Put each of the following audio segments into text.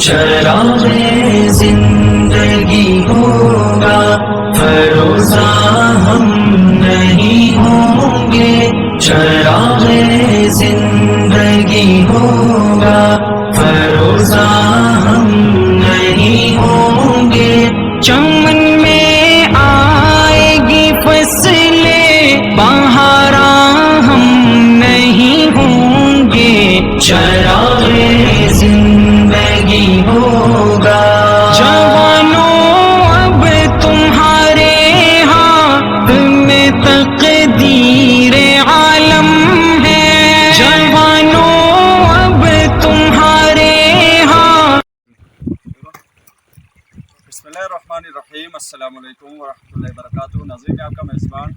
چراغ زندگی ہوگا فروزہ ہم نہیں ہوں گے، چراغ زندگی ہوگا فروزہ ہم نہیں ہوں گے، چمن میں آئے گی فصلیں بہاراں ہم نہیں ہوں گے، چراغ زندگی ہوگا۔ جوانوں اب تمہارے ہاتھ میں تقدیر عالم ہے، جوانوں اب تمہارے ہاتھ۔ بسم اللہ الرحمن الرحیم، السلام علیکم ورحمۃ اللہ وبرکاتہ۔ ناظرین، میں آپ کا میزبان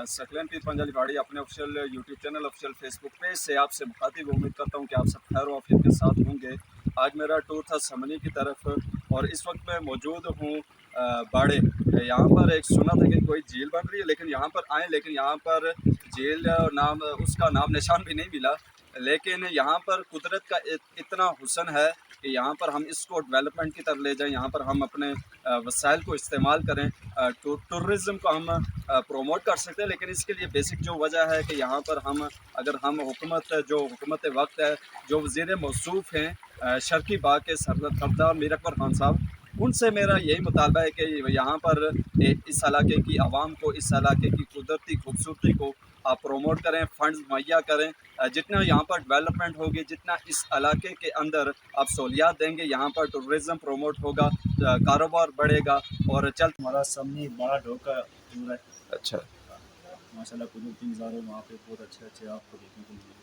سکلین پیر پنجالی باڑی اپنے official YouTube channel, official Facebook page سے آپ سے مخاطب امید کرتا ہوں کہ آپ سب خیر و عافیت کے ساتھ ہوں گے۔ آج میرا ٹور تھا سمنی کی طرف اور اس وقت میں موجود ہوں باڑے۔ یہاں پر ایک سنا تھا کہ کوئی جھیل بن رہی ہے، لیکن یہاں پر آئیں لیکن یہاں پر جھیل نام اس کا نام نشان بھی نہیں ملا، لیکن یہاں پر قدرت کا اتنا حسن ہے کہ یہاں پر ہم اس کو ڈیولپمنٹ کی طرف لے جائیں، یہاں پر ہم اپنے وسائل کو استعمال کریں، ٹورزم کو ہم پروموٹ کر سکتے ہیں، لیکن اس کے لیے بیسک جو وجہ ہے کہ یہاں پر اگر ہم حکومت وقت ہے، جو وزیر موصوف ہیں شرقی باغ کے سردار میر اکبر خان صاحب، ان سے میرا یہی مطالبہ ہے کہ یہاں پر اس علاقے کی عوام کو، اس علاقے کی قدرتی خوبصورتی کو آپ پروموٹ کریں، فنڈز مہیا کریں، جتنا یہاں پر ڈیولپمنٹ ہوگی، جتنا اس علاقے کے اندر آپ سہولیات دیں گے، یہاں پر ٹورزم پروموٹ ہوگا، کاروبار بڑھے گا اور ہمارا سامنے بڑا ڈھوکا ٹور ہے۔ اچھا ماشاء اللہ قدرتی نظارے وہاں پہ بہت اچھے آپ کو دیکھنے کو ملیں گے۔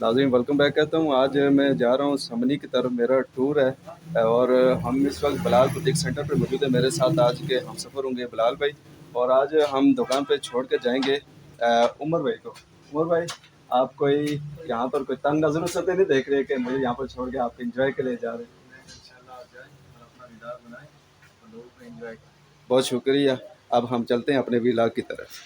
ناظرین، ویلکم بیک کہتا ہوں۔ آج میں جا رہا ہوں سمنی کی طرف، میرا ٹور ہے اور ہم اس وقت بلال بوتیک سینٹر پہ موجود ہے۔ میرے ساتھ آج کے ہم سفر ہوں گے بلال بھائی، اور آج ہم دکان پہ چھوڑ کے جائیں گے عمر بھائی کو۔ عمر بھائی، آپ کوئی یہاں پر کوئی تنگ نظروں سے نہیں دیکھ رہے کہ مجھے یہاں پر چھوڑ کے آپ انجوائے کے لیے جا رہے ہیں؟ انشاءاللہ آپ جائیں اور اپنا دیدار بنائیں اور لوگوں کو انجوائے کریں۔ بہت شکریہ۔ اب ہم چلتے ہیں اپنے ولاگ کی طرف۔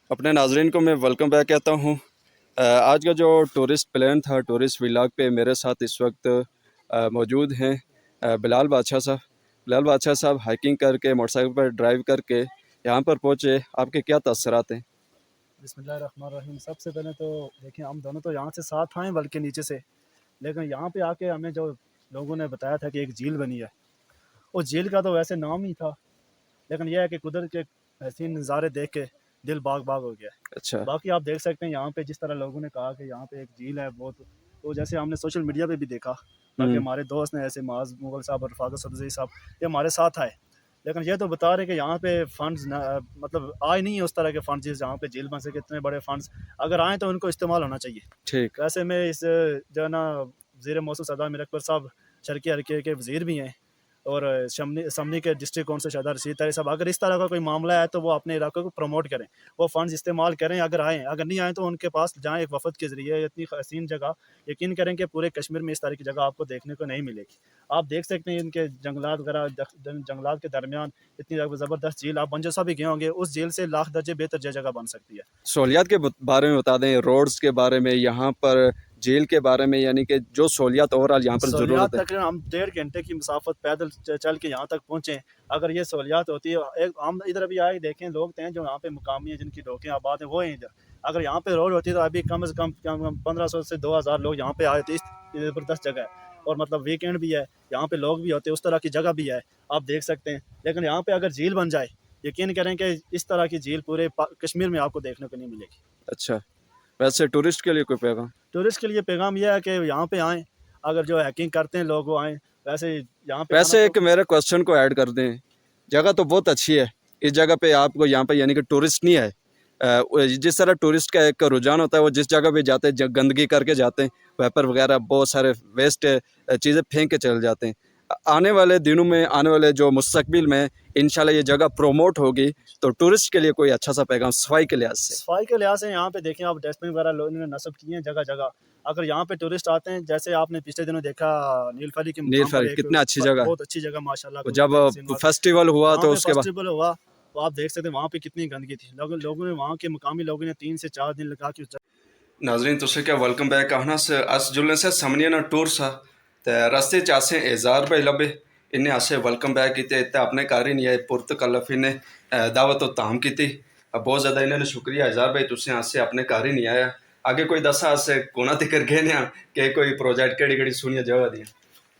اپنے ناظرین کو میں ویلکم بیک کہتا ہوں۔ آج کا جو ٹورسٹ پلان تھا، ٹورسٹ ولاگ پہ میرے ساتھ اس وقت موجود ہیں بلال بادشاہ صاحب۔ بلال بادشاہ صاحب ہائکنگ کر کے، موٹر سائیکل پر ڈرائیو کر کے یہاں پر پہنچے، آپ کے کیا تاثرات ہیں؟ بسم اللہ الرحمن الرحیم۔ سب سے پہلے تو دیکھیں، ہم دونوں تو یہاں سے ساتھ آئیں بلکہ نیچے سے، لیکن یہاں پہ آ کے ہمیں جو لوگوں نے بتایا تھا کہ ایک جھیل بنی ہے، اس جھیل کا تو ویسے نام ہی تھا، لیکن یہ ہے کہ قدرت کے حسین نظارے دیکھ کے دل باغ باغ ہو گیا ہے۔ اچھا، باقی آپ دیکھ سکتے ہیں یہاں پہ جس طرح لوگوں نے کہا کہ یہاں پہ ایک جھیل ہے بہت، تو جیسے ہم نے سوشل میڈیا پہ بھی دیکھا، باقی ہمارے دوست نے ایسے معاذ مغل صاحب اور رفاقت صدزئی صاحب یہ ہمارے ساتھ آئے، لیکن یہ تو بتا رہے کہ یہاں پہ فنڈز مطلب آئے نہیں ہیں اس طرح کے فنڈز جہاں پہ جھیل بن سکے، اتنے بڑے فنڈز اگر آئیں تو ان کو استعمال ہونا چاہیے۔ ٹھیک۔ ویسے میں اس جو ہے نا وزیر موصوف سردار میر اکبر صاحب شرقی حلقے کے وزیر بھی ہیں، اور سمنی کے ڈسٹرکٹ کونسل شہزاد رشید طاہر صاحب، اگر اس طرح کا کوئی معاملہ ہے تو وہ اپنے علاقے کو پروموٹ کریں، وہ فنڈز استعمال کریں، اگر آئیں، اگر نہیں آئیں تو ان کے پاس جائیں ایک وفد کے ذریعے۔ اتنی حسین جگہ، یقین کریں کہ پورے کشمیر میں اس طرح کی جگہ آپ کو دیکھنے کو نہیں ملے گی۔ آپ دیکھ سکتے ہیں ان کے جنگلات وغیرہ، جنگلات کے درمیان اتنی زبردست جھیل، آپ بنجر صاحب بھی گئے ہوں گے، اس جھیل سے لاکھ درجے بہتر جگہ بن سکتی ہے۔ سہولیات کے بارے میں بتا دیں، روڈز کے بارے میں، یہاں پر جھیل کے بارے میں، یعنی کہ جو سہولیات اوورال یہاں پر ضرورت ہے۔ تقریباً ہم 1.5 گھنٹے کی مسافت پیدل چل کے یہاں تک پہنچے، اگر یہ سہولیات ہوتی ہے، ہم ادھر بھی آئے دیکھیں، لوگ ہیں جو یہاں پہ مقامی ہیں، جن کی ڈھوکیں آباد ہیں، وہ ہیں ادھر، اگر یہاں پہ روڈ ہوتی ہے تو ابھی کم از کم 1500 سے 2000 لوگ یہاں پہ آئے تھے۔ اس زبردست جگہ ہے، اور مطلب ویکینڈ بھی ہے، یہاں پہ لوگ بھی ہوتے ہیں، اس طرح کی جگہ بھی ہے، آپ دیکھ سکتے ہیں۔ لیکن یہاں پہ اگر جھیل بن جائے यकीन करें कि इस तरह की झील पूरे कश्मीर में आपको देखने को नहीं मिलेगी। अच्छा, वैसे टूरिस्ट के लिए कोई पैगाम? टूरिस्ट के लिए पैगाम यह है कि यहाँ पे आएँ, अगर जो हैकिंग करते हैं लोग वो आएँ। वैसे यहाँ पे वैसे आना एक मेरे क्वेश्चन को ऐड कर दें, जगह तो बहुत अच्छी है, इस जगह पे आपको यहाँ पे यानी कि टूरिस्ट नहीं है, जिस तरह टूरिस्ट का एक रुझान होता है वो जिस जगह पे जाते हैं गंदगी करके जाते हैं, वेपर वगैरह बहुत सारे वेस्ट चीज़ें फेंक के चले जाते हैं। आने वाले दिनों में, आने वाले जो मुस्तकबिल में इंशाल्लाह ये जगह प्रोमोट होगी, तो टूरिस्ट के लिए कोई अच्छा सा पैगाम सफाई के लिहाज से? सफाई के लिहाज से यहाँ पे देखें आप, डस्टबिन वगैरह लोगों ने नस्ब किए हैं जगह जगह। अगर यहाँ पे टूरिस्ट आते हैं, जैसे आपने पिछले दिनों देखा नीलफली के मुकाम पर नीलफली कितना अच्छी जगह, बहुत अच्छी जगह माशाल्लाह। जब फेस्टिवल हुआ तो उसके बाद फेस्टिवल हुआ तो आप देख सकते हैं वहाँ पे कितनी गंदगी थी। लोगों ने, वहाँ के मुकामी लोगों ने 3 से 4 दिन लगा के नाजरीन तुसें क्या वेलकम बैक आहना से अस जुलने से समनिया ना टूर सा ते रस्ते च असें एजार भाई लब्बे, इन्हें असें वेलकम बैक कीते ते अपने घर ही नहीं आए, पुरतकल्लफ इन्हें दावत और ताम की। बहुत ज़्यादा इन्होंने शुक्रिया एजार भाई, तुसें असें अपने घर ही नहीं आया। आगे कोई दसा अस कोना तिकर गए ने कि कोई प्रोजेक्ट केड़ी केड़ी सुनिया जगह दी?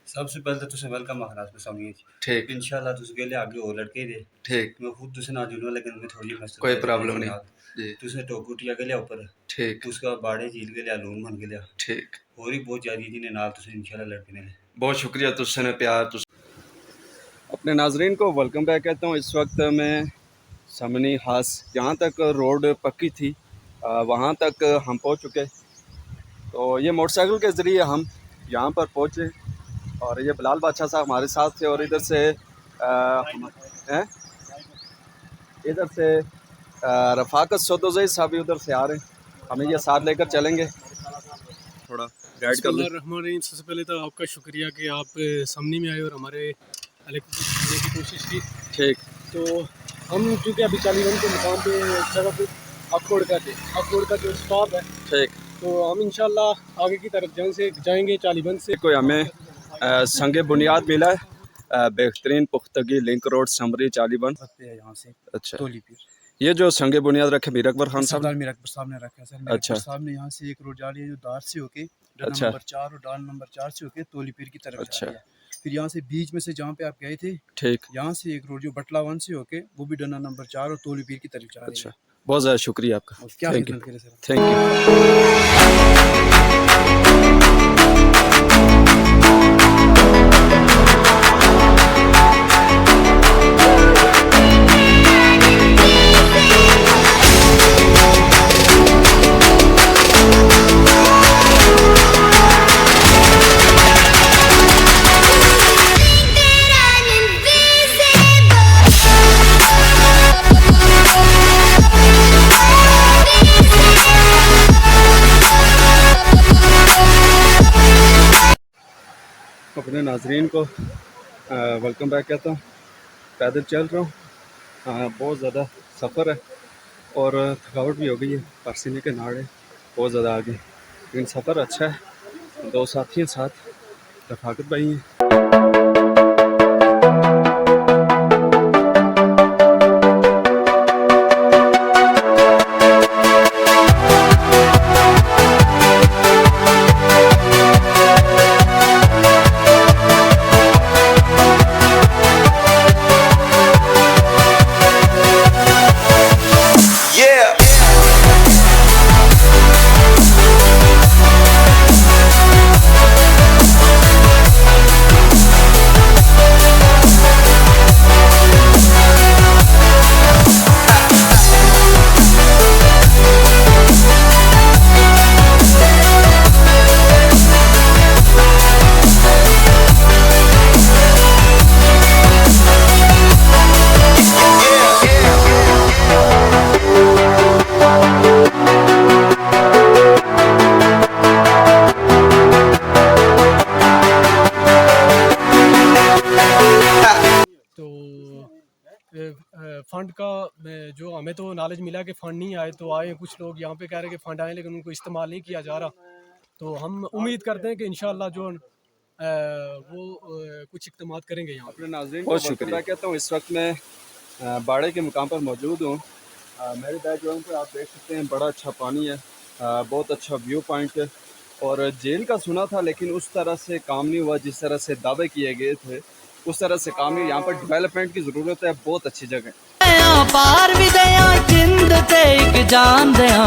सबसे पहले तो तुझे वेलकम आखना इसमें समझिए। ठीक, इंशाल्लाह तुझे गेले आगे और लड़के दे। ठीक, मैं खुद तुझे ना जुलूं लेकिन मैं थोड़ी मस्त कोई प्रॉब्लम नहीं जी। तुझे टोकुटिया गेले ऊपर, ठीक, उसका बाड़े झील गेले लून मन गेले ठीक, और ही बहुत ज्यादा जी ने नाल तुझे इंशाल्लाह लड़के ने। बहुत शुक्रिया तुझसे ने प्यार। अपने नाजरीन को वेलकम बैक कहता हूँ। इस वक्त मैं समनी हास, जहाँ तक रोड पक्की थी वहाँ तक हम पहुँच चुके। तो ये मोटरसाइकिल के ज़रिए हम यहाँ पर पहुँचे और ये बिलाल बादशाह साहब हमारे साथ थे, और इधर से रफ़ाकत सौदोज़ई साहब भी उधर से आ रहे हैं, हमें ये साथ लेकर चलेंगे, थोड़ा गाइड कर लें। बिस्मिल्लाहिर्रहमानिर्रहीम। सबसे पहले तो आपका शुक्रिया कि आप समनी में आए और हमारे आने की कोशिश की। ठीक, तो हम चूँकि अभी चालीवन के मुकाम पे जगह पे अखोड़ का जो स्टॉप है, ठीक, तो हम इंशाल्लाह आगे की तरफ जाएंगे चालीबंद से। कोई हमें संगे बुनियाद मिला है, बेहतरीन पुख्तगी लिंक रोड समरी चालीबंद यहाँ से अच्छा, तोली पीर ये जो संगे बुनियाद रखे मीर अकबर खान साहब? सरदार मीर अकबर साहब ने रखा है सर। मीर अच्छा। अकबर साहब ने यहाँ से एक रोड जा रही है जो दार से होके अच्छा। नंबर 4 और डाल नंबर 4 से होके तोली पीर की तरफ अच्छा। जा रही है। फिर यहाँ से बीच में से जहाँ पे आप गए थे, ठीक, यहाँ से एक रोड जो बटला 1 से होके वो भी डना नंबर 4 और तोली पीर की तरफ जा रही अच्छा, है। बहुत ज़्यादा शुक्रिया आपका, क्या थैंक यू, खिदमत करे सर। Thank you. अपने नाजरीन को वेलकम बैक कहता हूँ। पैदल चल रहा हूँ, बहुत ज़्यादा सफ़र है और थकावट भी हो गई है, पसीने के नाड़े बहुत ज़्यादा आ गए, लेकिन सफ़र अच्छा है। 2 साथी हैं साथ, रफ़ाकत भाई हैं। फ़ंड का जो हमें तो नॉलेज मिला कि फ़ंड नहीं आए, तो आए कुछ लोग यहाँ पे कह रहे हैं कि फ़ंड आए लेकिन उनको इस्तेमाल नहीं किया जा रहा। तो हम उम्मीद करते हैं कि इंशाल्लाह जो वो कुछ इक़दाम करेंगे यहाँ। अपने नाज़रीन बहुत शुक्रिया कहता हूँ। इस वक्त मैं बाड़े के मुकाम पर मौजूद हूँ। मेरे बैकग्राउंड पर आप देख सकते हैं बड़ा अच्छा पानी है, बहुत अच्छा व्यू पॉइंट है, और जेल का सुना था लेकिन उस तरह से काम नहीं हुआ जिस तरह से दावे किए गए थे, उस तरह से काम नहीं। यहाँ पर डेवलपमेंट की ज़रूरत है, बहुत अच्छी जगह है। ਦਿਆਂ ਪਾਰ ਵੀ ਦਿਆਂ ਜਿੰਦ ਤੇ ਇੱਕ ਜਾਨ ਦਿਆਂ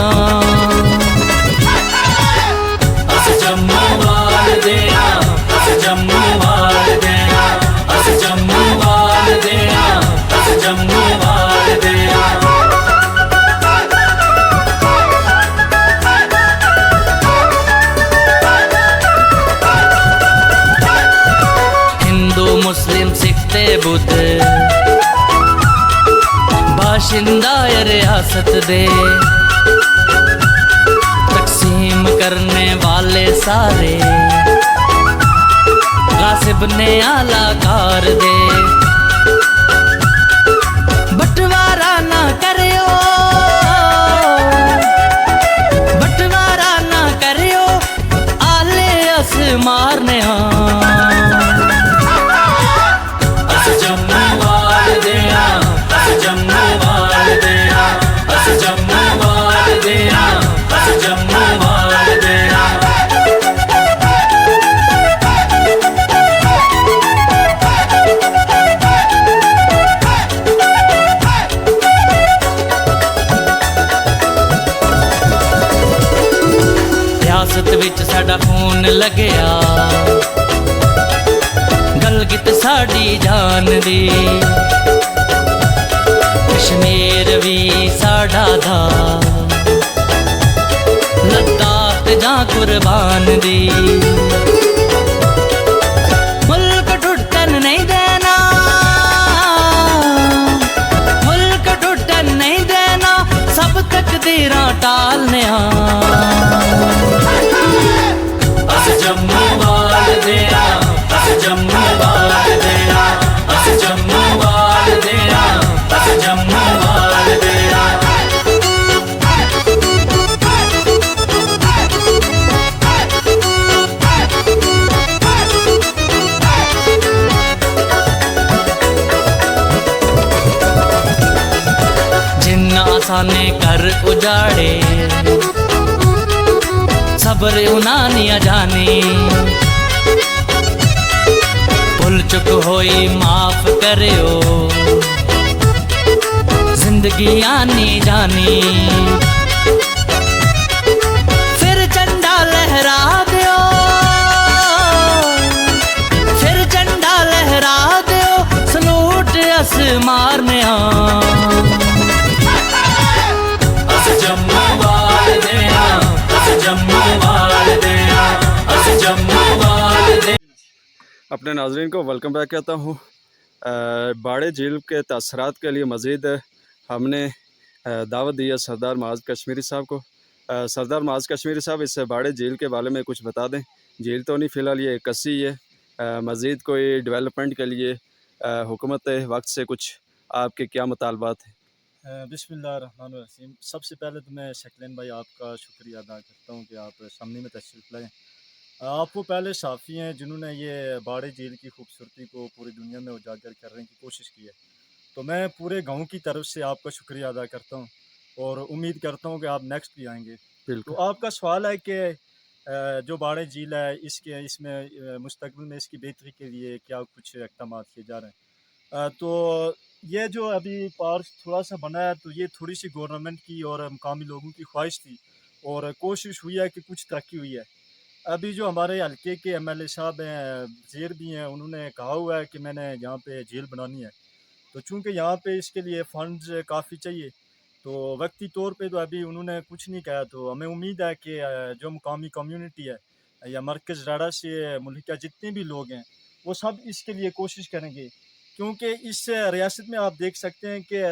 ਅਸ ਜੰਮੂ ਵਾਲਦੇ ਆਂ ਅਸ ਜੰਮੂ ਵਾਲਦੇ ਆਂ ਅਸ ਜੰਮੂ ਵਾਲਦੇ ਆਂ ਅਸ ਜੰਮੂ ਵਾਲਦੇ ਆਂ हिंदू मुस्लिम सिख ते बुद्ध बाशिंदा रियासत दे तकसीम करने वाले सारे गासिब ने आला कार दे बंटवारा ना करियो बंटवारा ना करियो आले अस मारने अस जम्मू वालदे आं अस जम्मू वालदे आं अस जम्मू वालदे आं अस जम्मू वालदे आं रियासत विच साडा खून लगया गलगित साडी जान दी कश्मीर भी साडा दा लद्दाख जां कुर्बान दी मुल्क टुटन नहीं देना मुल्क टुटन नहीं देना सब तकदीरां टालने अस जम्मू वालदे आं अस जम्मू वालदे आं अस जम्मू वालदे आं अस जम्मू वालदे आं जिन्ना आसाने कर उजाड़े सबर उनानिया जानी भुल चुक होई माफ करियो जिंदगी आनी जानी फिर झंडा लहरा दियो फिर झंडा लहरा दियो सलूट अस मारने अस जम्मू वालदे आं अस जम्मू वालदे आं अस जम्मू वालदे अपने नाजरीन को वेलकम बैक कहता हूँ। बाड़े झील के तअसरात के लिए मज़ीद हमने दावत दी है सरदार माज़ कश्मीरी साहब को। सरदार माज़ कश्मीरी साहब इस बाड़े झील के बारे में कुछ बता दें। झील तो नहीं फ़िलहाल ये कसी है, मज़ीद कोई डेवलपमेंट के लिए हुकूमत वक्त से कुछ आपके क्या मुतालबात हैं? बिस्मिल्लाहिर्रहमानिर्रहीम। सबसे पहले तो मैं शकील भाई आपका शुक्रिया अदा करता हूँ कि आप सामने में तशरीफ़ लाएँ। आप वो पहले साफ़ी हैं जिन्होंने ये बाड़े झील की खूबसूरती को पूरी दुनिया में उजागर करने की कोशिश की है, तो मैं पूरे गांव की तरफ से आपका शुक्रिया अदा करता हूँ और उम्मीद करता हूँ कि आप नेक्स्ट भी आएंगे। तो आपका सवाल है कि जो बाड़े झील है इसमें मुस्तकबिल में इसकी बेहतरी के लिए क्या कुछ इक़दाम किए जा रहे हैं। तो ये जो अभी पार्क थोड़ा सा बना है, तो ये थोड़ी सी गवर्नमेंट की और मकामी लोगों की ख्वाहिश थी और कोशिश हुई है कि कुछ तरक्की हुई है। अभी जो हमारे हल्के के MLA साहब हैं, वज़ीर भी हैं, उन्होंने कहा हुआ है कि मैंने यहाँ पे झील बनानी है, तो चूँकि यहाँ पे इसके लिए फ़ंड्स काफ़ी चाहिए, तो वक्ती तौर पे तो अभी उन्होंने कुछ नहीं कहा। तो हमें उम्मीद है कि जो मुकामी कम्युनिटी है या मरकज़ राड़ा से मुल्क के जितने भी लोग हैं वो सब इसके लिए कोशिश करेंगे, क्योंकि इस रियासत में आप देख सकते हैं कि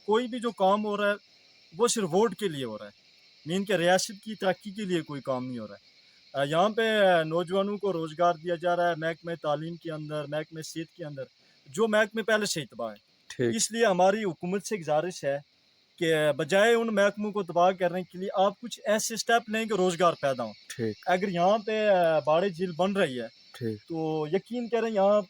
कोई भी जो काम हो रहा है वो सिर्फ वोट के लिए हो रहा है, मीन के रियासत की तरक्की के लिए कोई काम नहीं हो रहा है। यहाँ पे नौजवानों को रोज़गार दिया जा रहा है महकमे तालीम के अंदर, महकमे सेहत के अंदर, जो महकमे पहले से ही तबाह है। इसलिए हमारी हुकूमत से गुजारिश है कि बजाय उन महकमों को तबाह करने के लिए आप कुछ ऐसे स्टेप लें कि रोज़गार पैदा हो। अगर यहाँ पे बाड़े झील बन रही है तो यकीन करें यहाँ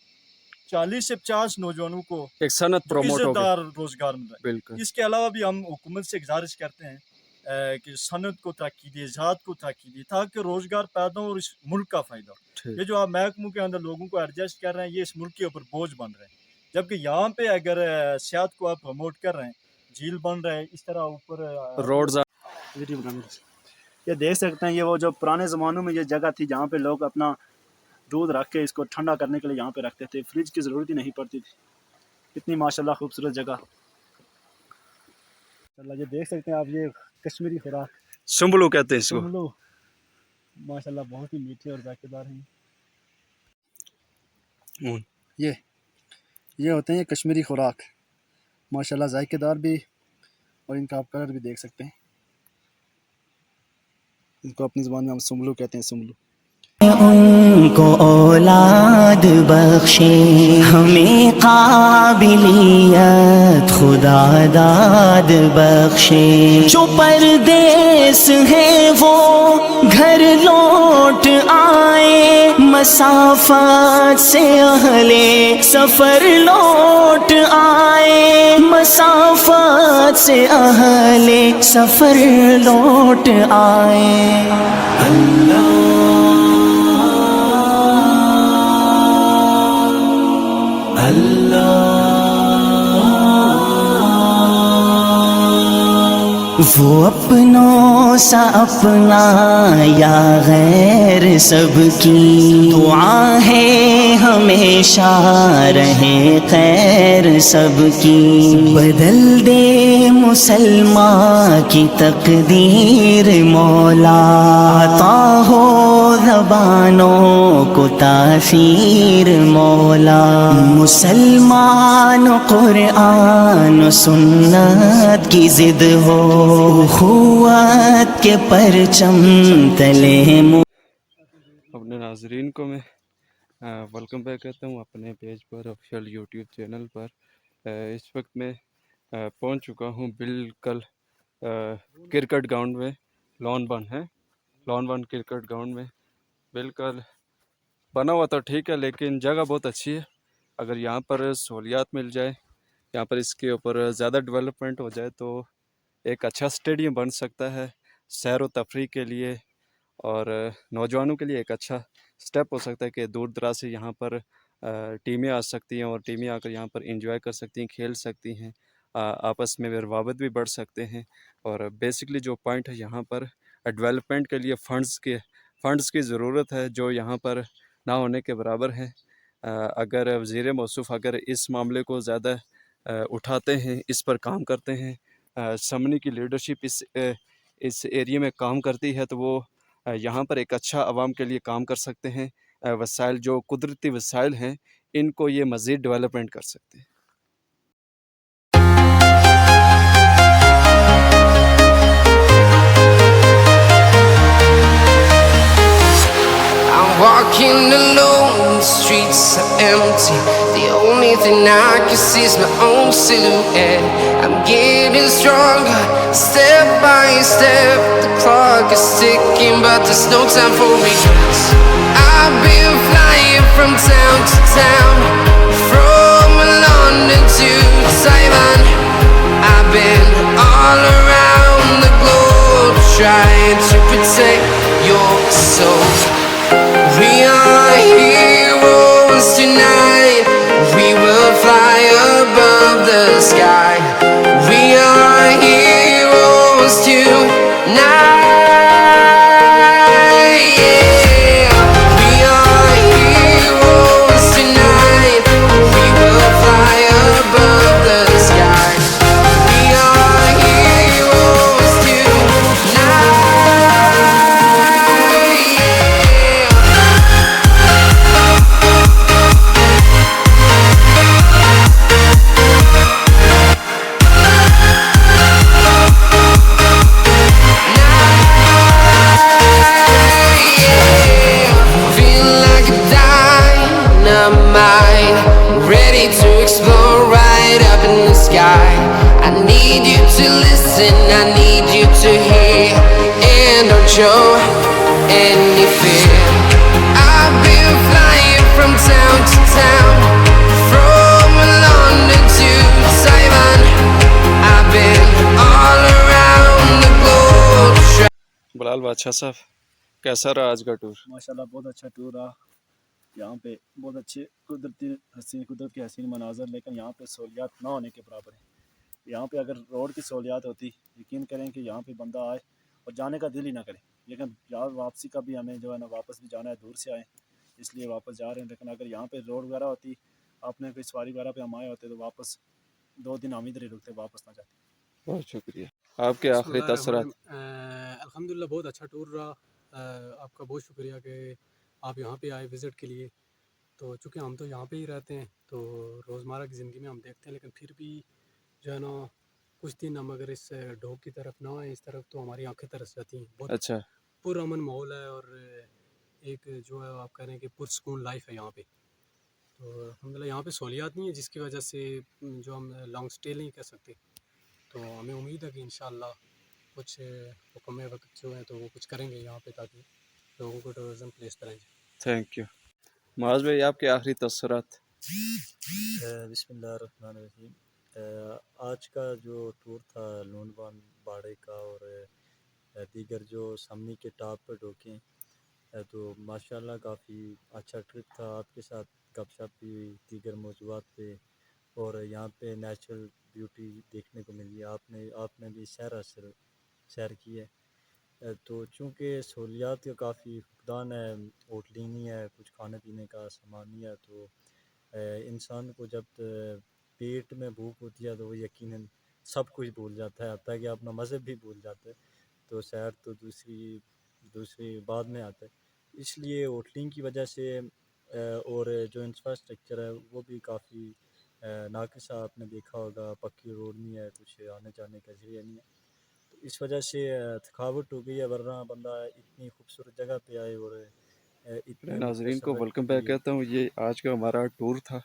40 से 50 नौजवानों को एक सनत इज़्ज़तदार रोज़गार मिल रहा है। इसके अलावा भी हम हुकूमत से गुजारिश करते हैं कि सनत को तरक्की दिए, ज़ात को तरक्की दिए, ताकि रोज़गार पैदा हो और इस मुल्क का फ़ायदा हो। ये जो आप महकमों के अंदर लोगों को एडजस्ट कर रहे हैं, ये इस मुल्क के ऊपर बोझ बन रहे हैं। جبکہ یہاں پہ اگر سیاحت کو آپ پروموٹ کر رہے ہیں، جھیل بن رہے ہیں، اس طرح اوپر روڈز یہ دیکھ سکتے ہیں، یہ وہ جو پرانے زمانوں میں یہ جگہ تھی جہاں پہ لوگ اپنا دودھ رکھ کے اس کو ٹھنڈا کرنے کے لیے یہاں پہ رکھتے تھے، فریج کی ضرورت ہی نہیں پڑتی تھی. اتنی ماشاءاللہ خوبصورت جگہ. یہ دیکھ سکتے ہیں آپ، یہ کشمیری خوراک سنبلو کہتے ہیں اس کو. سملو ماشاءاللہ بہت ہی میٹھے اور ذائقے دار ہیں. یہ ہوتے ہیں کشمیری خوراک، ماشاءاللہ ذائقے دار بھی، اور ان کا آپ کلر بھی دیکھ سکتے ہیں. ان کو اپنی زبان میں ہم سملو کہتے ہیں، سملو. ان کو اولاد بخشے، ہمیں قابلیت خدا داد بخشے. جو پردیس ہیں وہ گھر لوٹ آئے، مسافات سے اہل سفر لوٹ آئے، مسافات سے اہل سفر لوٹ آئے. وہ اپنوں سا اپنا یا غیر سب کی دعا ہے، ہمیشہ رہے خیر سب کی. بدل دے مسلمان کی تقدیر مولا، عطا ہو زبانوں کو تاثیر مولا. مسلمان قرآن و سنت کی ضد ہو، اخوت کے پرچم تلے. اپنے ناظرین کو میں ویلکم بیک کہتا ہوں اپنے پیج پر، آفیشیل یوٹیوب چینل پر. اس وقت میں پہنچ چکا ہوں بالکل کرکٹ گراؤنڈ میں، لان ون ہے، لان ون کرکٹ گراؤنڈ میں. بالکل بنا ہوا تو ٹھیک ہے، لیکن جگہ بہت اچھی ہے. اگر یہاں پر سہولیات مل جائے، یہاں پر اس کے اوپر زیادہ ڈیولپمنٹ ہو جائے تو ایک اچھا اسٹیڈیم بن سکتا ہے سیر و تفریح کے لیے، اور نوجوانوں کے لیے ایک اچھا سٹیپ ہو سکتا ہے کہ دور دراز سے یہاں پر ٹیمیں آ سکتی ہیں، اور ٹیمیں آ کر یہاں پر انجوائے کر سکتی ہیں، کھیل سکتی ہیں، آپس میں روابط بھی بڑھ سکتے ہیں. اور بیسکلی جو پوائنٹ ہے یہاں پر ڈیولپمنٹ کے لیے فنڈز کی ضرورت ہے، جو یہاں پر نہ ہونے کے برابر ہیں. اگر وزیر موصوف اگر اس معاملے کو زیادہ اٹھاتے ہیں، اس پر کام کرتے ہیں، سمنی کی لیڈرشپ اس ایریے میں کام کرتی ہے، تو وہ یہاں پر ایک اچھا عوام کے لیے کام کر سکتے ہیں. وسائل جو قدرتی وسائل ہیں ان کو یہ مزید ڈیولپمنٹ کر سکتے ہیں. I'm walking alone, the streets are empty. The only thing I can see is my own silhouette. I'm getting stronger, step by step. The clock is ticking, but there's no time for regrets. I've been flying from town to town, from London to Taiwan. I've been all around the globe, trying to protect your soul. We are heroes tonight. We will fly above the sky. We are heroes tonight. Yeah. We are heroes tonight. We will fly above the sky. We are heroes tonight. Yeah. Feel like a dynamite, ready to explode right up in the sky. I need you to listen, I need you to hear, and don't show any fear. I've been flying from town to town, from London to Taiwan. I've been all around the globe. بلال بادشاہ صاحب، کیسا رہا آج کا tour? ماشاءاللہ بہت اچھا tour رہا. यहाँ पे बहुत अच्छे कुदरत के हसीन मनाजर, लेकिन यहाँ पे सहूलियात ना होने के बराबर है। यहाँ पे अगर रोड की सहूलियात होती, यकीन करें कि यहाँ पे बंदा आए और जाने का दिल ही ना करे। लेकिन यार वापसी का भी हमें जो है ना, वापस भी जाना है, दूर से आए इसलिए वापस जा रहे हैं। लेकिन अगर यहाँ पे रोड वगैरह होती, आपने कोई सवारी वगैरह पे हम आए होते तो वापस 2 दिन हम इधर ही रुकते, वापस ना जाते। बहुत शुक्रिया। आपके आखिरी तसरात। अल्हम्दुलिल्लाह बहुत अच्छा टूर रहा। आपका बहुत शुक्रिया कि आप यहाँ पे आए विज़िट के लिए। तो चूँकि हम तो यहाँ पे ही रहते हैं तो रोज़मर्रा की ज़िंदगी में हम देखते हैं, लेकिन फिर भी जो है ना कुछ दिन हम अगर इस ढोक की तरफ ना आए, इस तरफ, तो हमारी आंखें तरस जाती हैं। बहुत अच्छा, पुरअमन माहौल है और एक जो है आप कह रहे हैं कि पुरसकून लाइफ है यहाँ पे। तो अल्हम्दुलिल्लाह यहाँ पे सहूलियात नहीं है, जिसकी वजह से जो हम लॉन्ग स्टे नहीं कर सकते। तो हमें उम्मीद है कि इंशाअल्लाह कुछ हुक्म वक्त जो है तो वो कुछ करेंगे यहाँ पे, ताकि लोगों को टूरिज़म प्लेस कराएं। Thank you. माज भाई, आपके आखिरी तसरात। बिस्मिल्लाहिर्रहमानिर्रहीम। आज का जो टूर था लूनवान बाड़े का और दीगर जो सामने के टॉप पर ढोके हैं, तो माशाल्लाह काफ़ी अच्छा ट्रिप था। आपके साथ गपशप भी हुई दीगर मौज़ूआत पे, और यहाँ पे नेचुरल ब्यूटी देखने को मिली। आपने भी सैर की है। तो चूँकि सहूलियात का काफ़ी फुकदान है, होटलिंग नहीं है, कुछ खाने पीने का सामान नहीं है, तो इंसान को जब पेट में भूख होती है तो वो यकीनन सब कुछ भूल जाता है, हत्ता कि अपना मज़हब भी भूल जाता है। तो सैर तो दूसरी बाद में आता है। इसलिए होटलिंग की वजह से और जो इंफ्रास्ट्रक्चर है वो भी काफ़ी नाक़िस है। आपने देखा होगा पक्की रोड नहीं है, कुछ आने जाने का ज़रिया नहीं है, तो इस वजह से थकावट हो गई है। वरना बंदा इतनी खूबसूरत जगह पे आए और इतनी नाजरीन को मुख्तसर वक्त वेलकम के बैक लिए। कहता हूँ। ये आज का हमारा टूर था।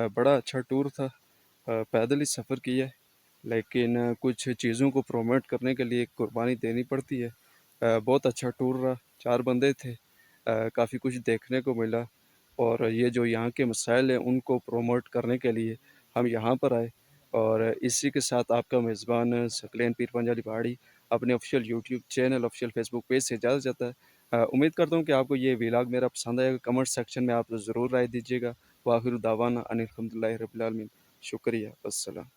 बड़ा अच्छा टूर था। पैदल ही सफ़र किया है, लेकिन कुछ चीज़ों को प्रोमोट करने के लिए कुर्बानी देनी पड़ती है। बहुत अच्छा टूर रहा। 4 बंदे थे। काफ़ी कुछ देखने को मिला, और ये जो यहाँ के मसाइल हैं उनको प्रोमोट करने के लिए हम यहाँ पर आए। और इसी के साथ आपका मेज़बान सकलैन पीर पंजाली पहाड़ी अपने official YouTube channel, official Facebook page से इजाज़त चाहता है। उम्मीद करता हूँ कि आपको ये व्लॉग मेरा पसंद आएगा। कमेंट सेक्शन में आप ज़रूर राय दीजिएगा। वाखिर दावाना अनिल हम्दुलिल्लाहि रब्बिल आलमीन। शुक्रिया। अस्सलाम।